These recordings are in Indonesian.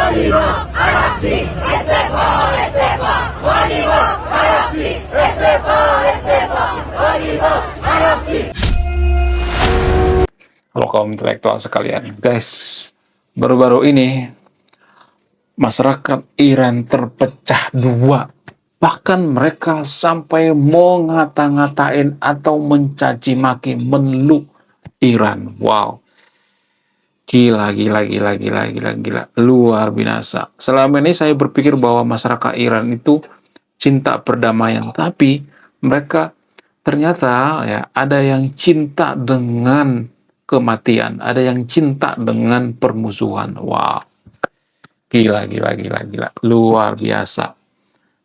Halo kaum intelektual sekalian, guys, baru-baru ini masyarakat Iran terpecah dua. Bahkan mereka sampai mau ngata-ngatain atau mencaci maki Menlu Iran. Wow, gila, luar biasa. Selama ini saya berpikir bahwa masyarakat Iran itu cinta perdamaian, tapi mereka ternyata ya ada yang cinta dengan kematian, ada yang cinta dengan permusuhan. Wow, gila, luar biasa.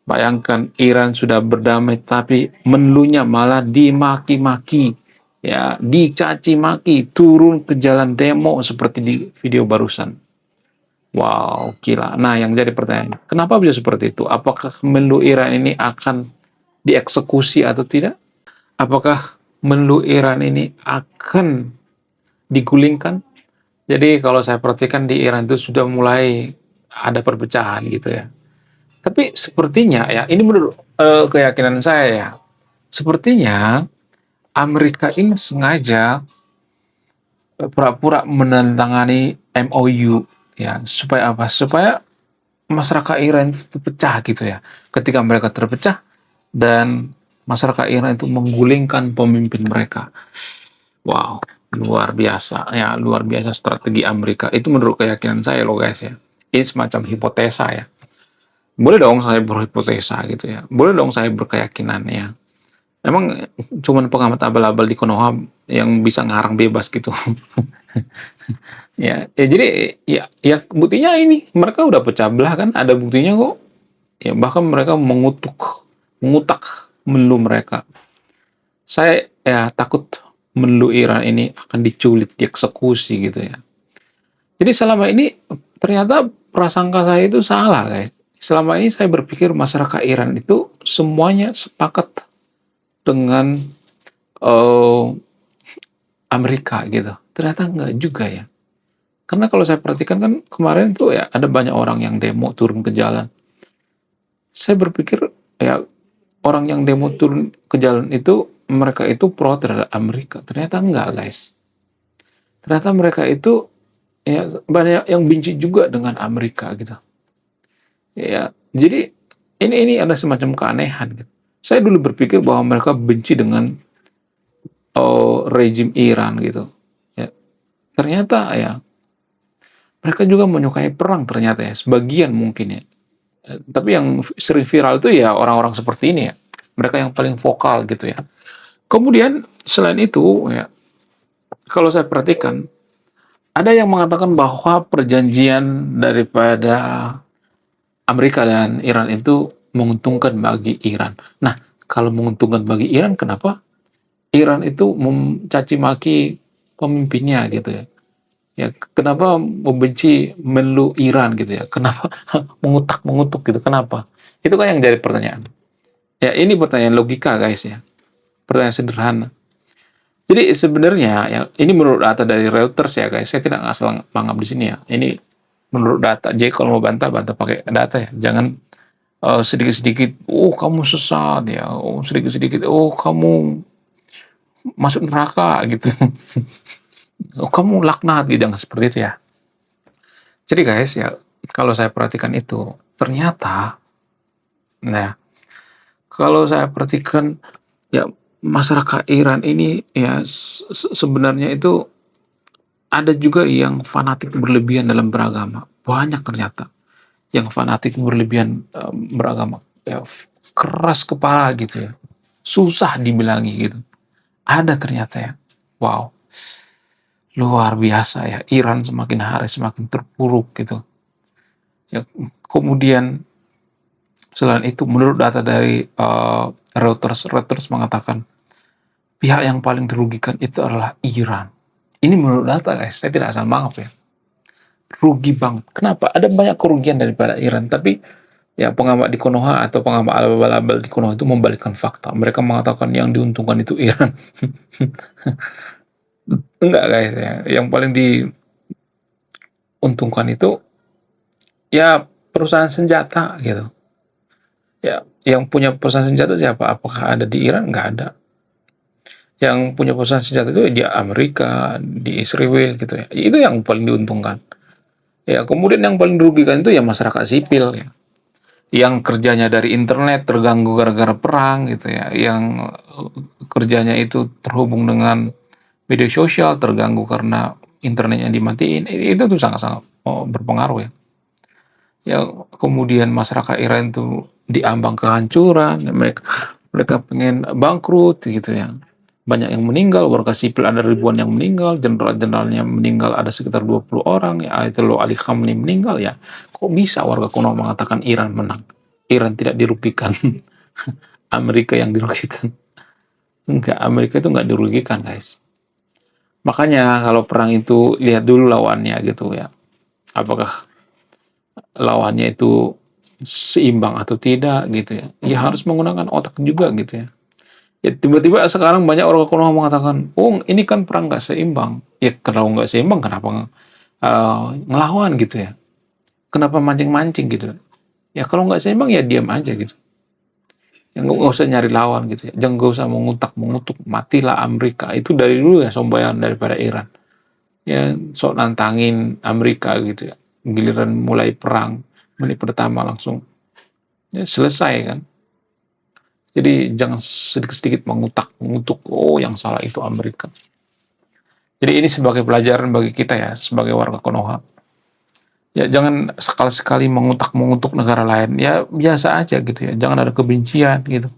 Bayangkan Iran sudah berdamai, tapi Menlunya malah dimaki-maki, ya, dicaci maki, turun ke jalan demo seperti di video barusan. Wow, gila. Nah, yang jadi pertanyaan, kenapa bisa seperti itu? Apakah Menlu Iran ini akan dieksekusi atau tidak? Apakah Menlu Iran ini akan digulingkan? Jadi kalau saya perhatikan di Iran itu sudah mulai ada perpecahan gitu ya. Tapi sepertinya ya, ini menurut keyakinan saya ya, sepertinya Amerika ini sengaja pura-pura menandatangani MOU ya, supaya apa? Supaya masyarakat Iran itu terpecah gitu ya. Ketika mereka terpecah dan masyarakat Iran itu menggulingkan pemimpin mereka. Wow, luar biasa ya, luar biasa strategi Amerika. Itu menurut keyakinan saya loh guys ya. Ini semacam hipotesa ya. Boleh dong saya berhipotesa gitu ya. Boleh dong saya berkeyakinan ya. Emang cuman pengamat abal-abal di Konoha yang bisa ngarang bebas gitu. Ya, jadi ya buktinya ini mereka udah pecah belah kan, ada buktinya kok. Ya bahkan mereka mengutak Menlu mereka. Saya ya takut Menlu Iran ini akan diculik, dieksekusi gitu ya. Jadi selama ini ternyata prasangka saya itu salah guys. Selama ini saya berpikir masyarakat Iran itu semuanya sepakat dengan uh, Amerika gitu. Ternyata enggak juga ya. Karena kalau saya perhatikan kan kemarin tuh ya ada banyak orang yang demo turun ke jalan. Saya berpikir ya orang yang demo turun ke jalan itu mereka itu pro terhadap Amerika. Ternyata enggak guys. Ternyata mereka itu ya banyak yang benci juga dengan Amerika gitu. Ya, jadi ini ada semacam keanehan gitu. Saya dulu berpikir bahwa mereka benci dengan rejim Iran gitu. Ya, ternyata ya mereka juga menyukai perang ternyata ya, sebagian mungkin ya. Tapi yang sering viral itu ya orang-orang seperti ini ya. Mereka yang paling vokal gitu ya. Kemudian selain itu ya, kalau saya perhatikan ada yang mengatakan bahwa perjanjian daripada Amerika dan Iran itu menguntungkan bagi Iran. Nah, kalau menguntungkan bagi Iran, kenapa Iran itu mencaci maki pemimpinnya gitu ya? Ya, kenapa membenci Menlu Iran gitu ya? Kenapa mengutuk gitu? Kenapa? Itu kan yang jadi pertanyaan. Ya, ini pertanyaan logika guys ya. Pertanyaan sederhana. Jadi sebenarnya ya ini menurut data dari Reuters ya guys. Saya tidak asal mangap di sini ya. Ini menurut data. Jadi kalau mau bantah pakai data ya. Jangan sedikit-sedikit, oh kamu sesat ya, oh sedikit-sedikit, oh kamu masuk neraka gitu, oh kamu laknat gitu, jangan seperti itu ya. Jadi guys ya, kalau saya perhatikan itu, ternyata, nah kalau saya perhatikan ya masyarakat Iran ini ya sebenarnya itu ada juga yang fanatik berlebihan dalam beragama, banyak ternyata yang fanatik berlebihan beragama, ya keras kepala gitu ya, susah dibilangi gitu. Ada ternyata ya. Wow, luar biasa ya. Iran semakin hari semakin terpuruk gitu. Ya, kemudian selain itu menurut data dari Reuters mengatakan pihak yang paling dirugikan itu adalah Iran. Ini menurut data guys, saya tidak asal mangap ya. Rugi banget. Kenapa? Ada banyak kerugian daripada Iran, tapi ya pengamat di Konoha atau pengamat abal-abal di Konoha itu membalikkan fakta. Mereka mengatakan yang diuntungkan itu Iran. Enggak guys ya. Yang paling diuntungkan itu Ya perusahaan senjata gitu. Ya, yang punya perusahaan senjata siapa? Apakah ada di Iran? Nggak ada. Yang punya perusahaan senjata itu di Amerika, di Israel gitu ya. Itu yang paling diuntungkan. Ya, kemudian yang paling dirugikan itu ya masyarakat sipil ya. Yang kerjanya dari internet terganggu gara-gara perang gitu ya. Yang kerjanya itu terhubung dengan media sosial terganggu karena internetnya dimatiin. Itu tuh sangat-sangat berpengaruh ya. Ya, kemudian masyarakat Iran itu diambang kehancuran, mereka pengen bangkrut gitu ya. Banyak yang meninggal, warga sipil ada ribuan yang meninggal, jenderal-jenderalnya meninggal ada sekitar 20 orang, ya Ayatollah Ali Khamenei meninggal ya. Kok bisa warga kuno mengatakan Iran menang? Iran tidak dirugikan. Amerika yang dirugikan. Enggak, Amerika itu enggak dirugikan, guys. Makanya kalau perang itu lihat dulu lawannya gitu ya. Apakah lawannya itu seimbang atau tidak gitu ya. Ya harus menggunakan otak juga gitu ya. Ya tiba-tiba sekarang banyak orang Konoha mengatakan, oh ini kan perang nggak seimbang. Ya kalau nggak seimbang kenapa ngelawan gitu ya? Kenapa mancing-mancing gitu? Ya kalau nggak seimbang ya diam aja gitu. Ya nggak usah nyari lawan gitu ya. Jangan nggak usah mengutak-mengutuk. Matilah Amerika. Itu dari dulu ya sombayan daripada Iran. Ya sok nantangin Amerika gitu ya. Giliran mulai perang, menit pertama langsung ya selesai kan. Jadi jangan sedikit-sedikit mengutuk, oh yang salah itu Amerika. Jadi ini sebagai pelajaran bagi kita ya, sebagai warga Konoha. Ya jangan sekali-sekali mengutuk negara lain. Ya biasa aja gitu ya, jangan ada kebencian gitu.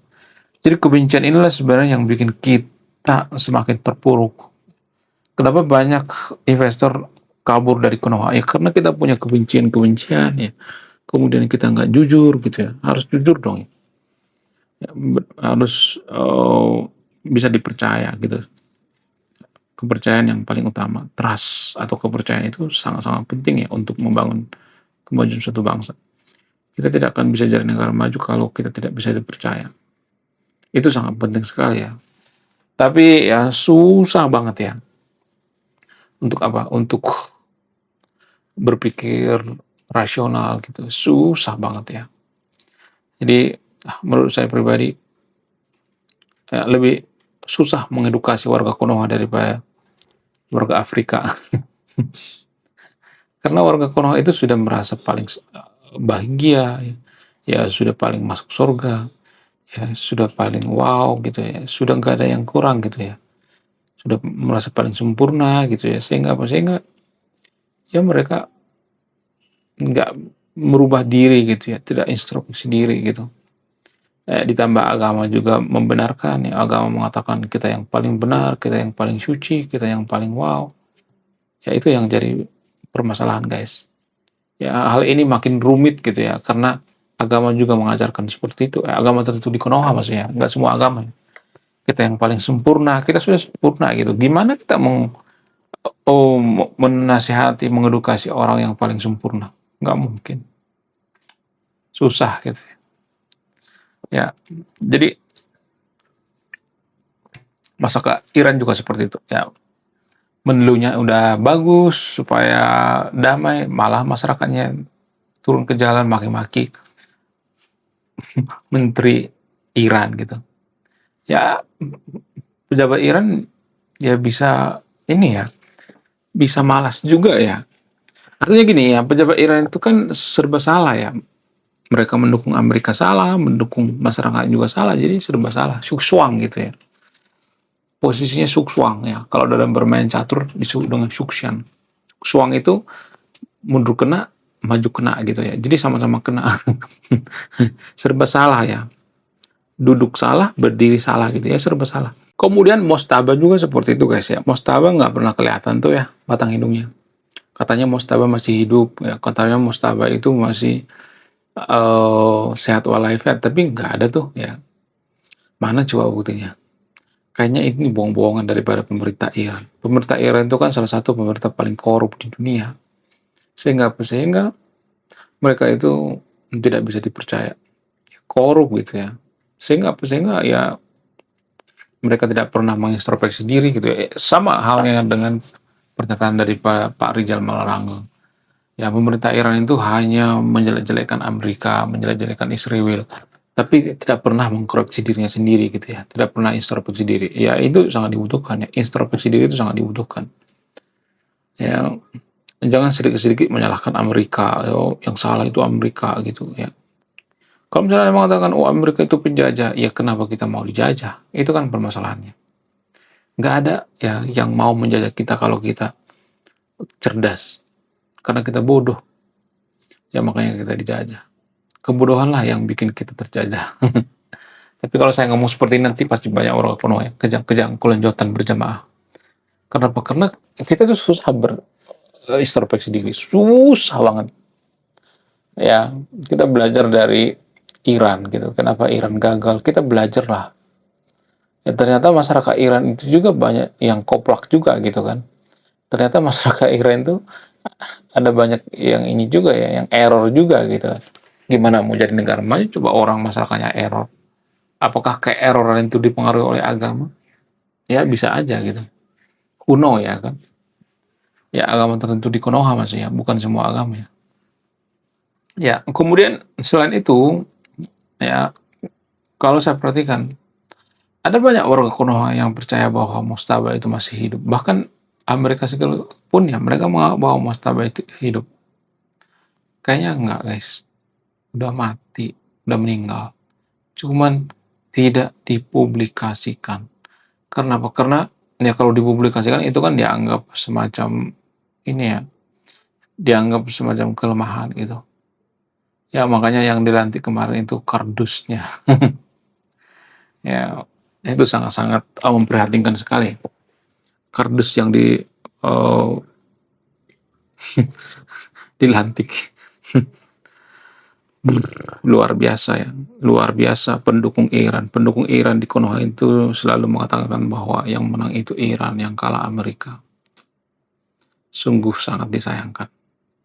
Jadi kebencian inilah sebenarnya yang bikin kita semakin terpuruk. Kenapa banyak investor kabur dari Konoha? Ya karena kita punya kebencian-kebencian ya. Kemudian kita nggak jujur gitu ya. Harus jujur dong. Ya, harus bisa dipercaya gitu. Kepercayaan yang paling utama, trust atau kepercayaan itu sangat-sangat penting ya untuk membangun kemajuan suatu bangsa. Kita tidak akan bisa jadi negara maju kalau kita tidak bisa dipercaya. Itu sangat penting sekali ya. Tapi ya susah banget ya. Untuk apa? Untuk berpikir rasional gitu. Susah banget ya. Jadi menurut saya pribadi ya, lebih susah mengedukasi warga Konoha daripada warga Afrika. Karena warga Konoha itu sudah merasa paling bahagia, ya sudah paling masuk surga, ya sudah paling wow gitu ya, sudah nggak ada yang kurang gitu ya, sudah merasa paling sempurna gitu ya, sehingga apa? Sehingga ya mereka nggak merubah diri gitu ya, tidak introspeksi diri gitu. Ditambah agama juga membenarkan ya, agama mengatakan kita yang paling benar, kita yang paling suci, kita yang paling wow. Ya itu yang jadi permasalahan guys. Ya, hal ini makin rumit gitu ya, karena agama juga mengajarkan seperti itu. Agama tertentu di Konoha maksudnya, nggak semua agama. Kita yang paling sempurna, kita sudah sempurna gitu. Gimana kita menasihati, mengedukasi orang yang paling sempurna? Nggak mungkin. Susah gitu. Ya, jadi masyarakat Iran juga seperti itu. Ya, menunya udah bagus supaya damai, malah masyarakatnya turun ke jalan maki-maki menteri Iran gitu. Ya pejabat Iran ya bisa ini ya, bisa malas juga ya. Artinya gini ya, pejabat Iran itu kan serba salah ya. Mereka mendukung Amerika salah, mendukung masyarakat juga salah, jadi serba salah. Syukswang gitu ya. Posisinya syukswang ya. Kalau dalam bermain catur disebut dengan syuksyan. Syukswang itu mundur kena, maju kena gitu ya. Jadi sama-sama kena. Serba salah ya. Duduk salah, berdiri salah gitu ya, serba salah. Kemudian Mostaba juga seperti itu guys ya. Mostaba nggak pernah kelihatan tuh ya batang hidungnya. Katanya Mostaba masih hidup ya. Katanya Mostaba itu masih sehat walafiat, tapi nggak ada tuh ya. Mana coba buktinya? Kayaknya ini bohong-bohongan daripada pemerintah Iran. Pemerintah Iran itu kan salah satu pemerintah paling korup di dunia. Sehingga mereka itu tidak bisa dipercaya. Korup gitu ya. Sehingga ya mereka tidak pernah mengintrospeksi diri gitu ya. Sama halnya dengan pernyataan dari Pak Rizal Malarangeng. Ya, pemerintah Iran itu hanya menjelek-jelekan Amerika, menjelek-jelekan Israel, tapi tidak pernah mengkoreksi dirinya sendiri gitu ya, tidak pernah introspeksi diri. Ya, itu sangat dibutuhkan ya, introspeksi diri itu sangat dibutuhkan. Ya, jangan sedikit-sedikit menyalahkan Amerika, "Oh, yang salah itu Amerika," gitu ya. Kalau misalnya mengatakan, "Oh, Amerika itu penjajah," ya kenapa kita mau dijajah? Itu kan permasalahannya. Nggak ada ya yang mau menjajah kita kalau kita cerdas, karena kita bodoh, ya makanya kita dijajah. Kebodohanlah yang bikin kita terjajah. Tapi kalau saya ngomong seperti ini nanti pasti banyak orang kuno ya, kejang-kejang kelenjotan berjamaah. Kenapa? Karena kita tuh susah introspeksi diri, susah banget. Ya, kita belajar dari Iran gitu. Kenapa Iran gagal? Kita belajarlah. Ya, ternyata masyarakat Iran itu juga banyak yang koplak juga gitu kan. Ternyata masyarakat Iran itu ada banyak yang ini juga ya, yang error juga gitu. Gimana mau jadi negara maju coba orang masyarakatnya error. Apakah keeroran itu dipengaruhi oleh agama? Ya bisa aja gitu. Kuno ya kan. Ya agama tertentu di Konoha maksudnya, bukan semua agama ya. Ya, kemudian selain itu ya kalau saya perhatikan ada banyak warga Konoha yang percaya bahwa Mustaba itu masih hidup. Bahkan Amerika Serikat pun ya mereka menganggap bahwa Mustaba itu hidup. Kayaknya enggak guys, udah mati, udah meninggal. Cuman tidak dipublikasikan. Karena apa? Karena ya kalau dipublikasikan itu kan dianggap semacam ini ya, dianggap semacam kelemahan gitu. Ya makanya yang dilantik kemarin itu kardusnya. Ya itu sangat-sangat memprihatinkan sekali. Kardus yang eh, dilantik. Luar biasa ya, luar biasa pendukung Iran di Konoha itu selalu mengatakan bahwa yang menang itu Iran, yang kalah Amerika. Sungguh sangat disayangkan,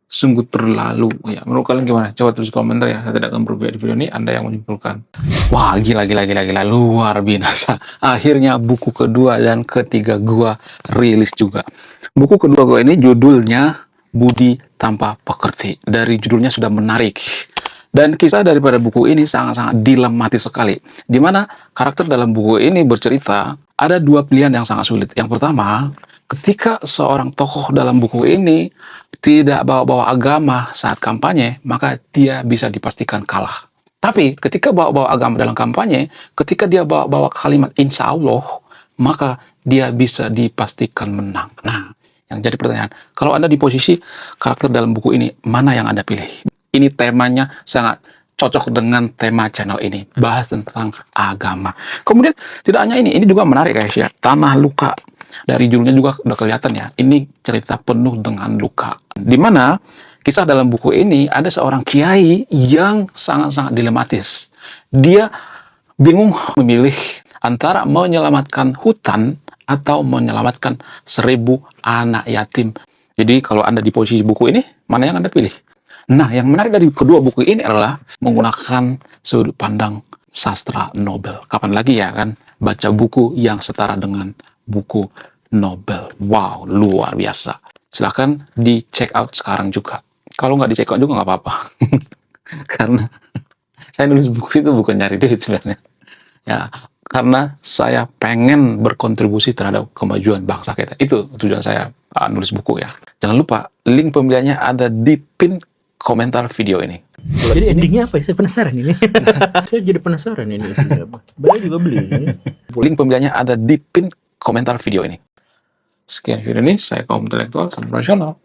sungguh terlalu ya. Menurut kalian gimana? Coba tulis komentar ya, saya tidak akan berbeda di video ini, Anda yang menyimpulkan. Wah, gila, luar biasa. Akhirnya buku kedua dan ketiga gua rilis juga. Buku kedua gua ini judulnya Budi Tanpa Pekerti. Dari judulnya sudah menarik. Dan kisah daripada buku ini sangat-sangat dilematis sekali. Di mana karakter dalam buku ini bercerita ada dua pilihan yang sangat sulit. Yang pertama, ketika seorang tokoh dalam buku ini tidak bawa-bawa agama saat kampanye, maka dia bisa dipastikan kalah. Tapi ketika bawa-bawa agama dalam kampanye, ketika dia bawa-bawa kalimat insya Allah, maka dia bisa dipastikan menang. Nah, yang jadi pertanyaan, kalau Anda di posisi karakter dalam buku ini, mana yang Anda pilih? Ini temanya sangat cocok dengan tema channel ini, bahas tentang agama. Kemudian tidak hanya ini juga menarik guys ya, Tanah Luka. Dari judulnya juga udah kelihatan ya, ini cerita penuh dengan luka. Dimana kisah dalam buku ini ada seorang kiai yang sangat-sangat dilematis. Dia bingung memilih antara menyelamatkan hutan atau menyelamatkan 1000 anak yatim. Jadi kalau Anda di posisi buku ini, mana yang Anda pilih? Nah, yang menarik dari kedua buku ini adalah menggunakan sudut pandang sastra Nobel. Kapan lagi ya kan baca buku yang setara dengan buku Nobel. Wow, luar biasa. Silahkan di check out sekarang juga. Kalau nggak di check out juga nggak apa-apa. Karena saya nulis buku itu bukan nyari duit sebenarnya. Ya, karena saya pengen berkontribusi terhadap kemajuan bangsa kita. Itu tujuan saya nulis buku ya. Jangan lupa link pembeliannya ada di pin komentar video ini. Jadi endingnya apa ya? Saya penasaran ini. Saya jadi penasaran ini isinya apa. Beli juga beli. Link pembeliannya ada di pin komentar video ini. Sekian video ini, saya kaum intelektual, profesional.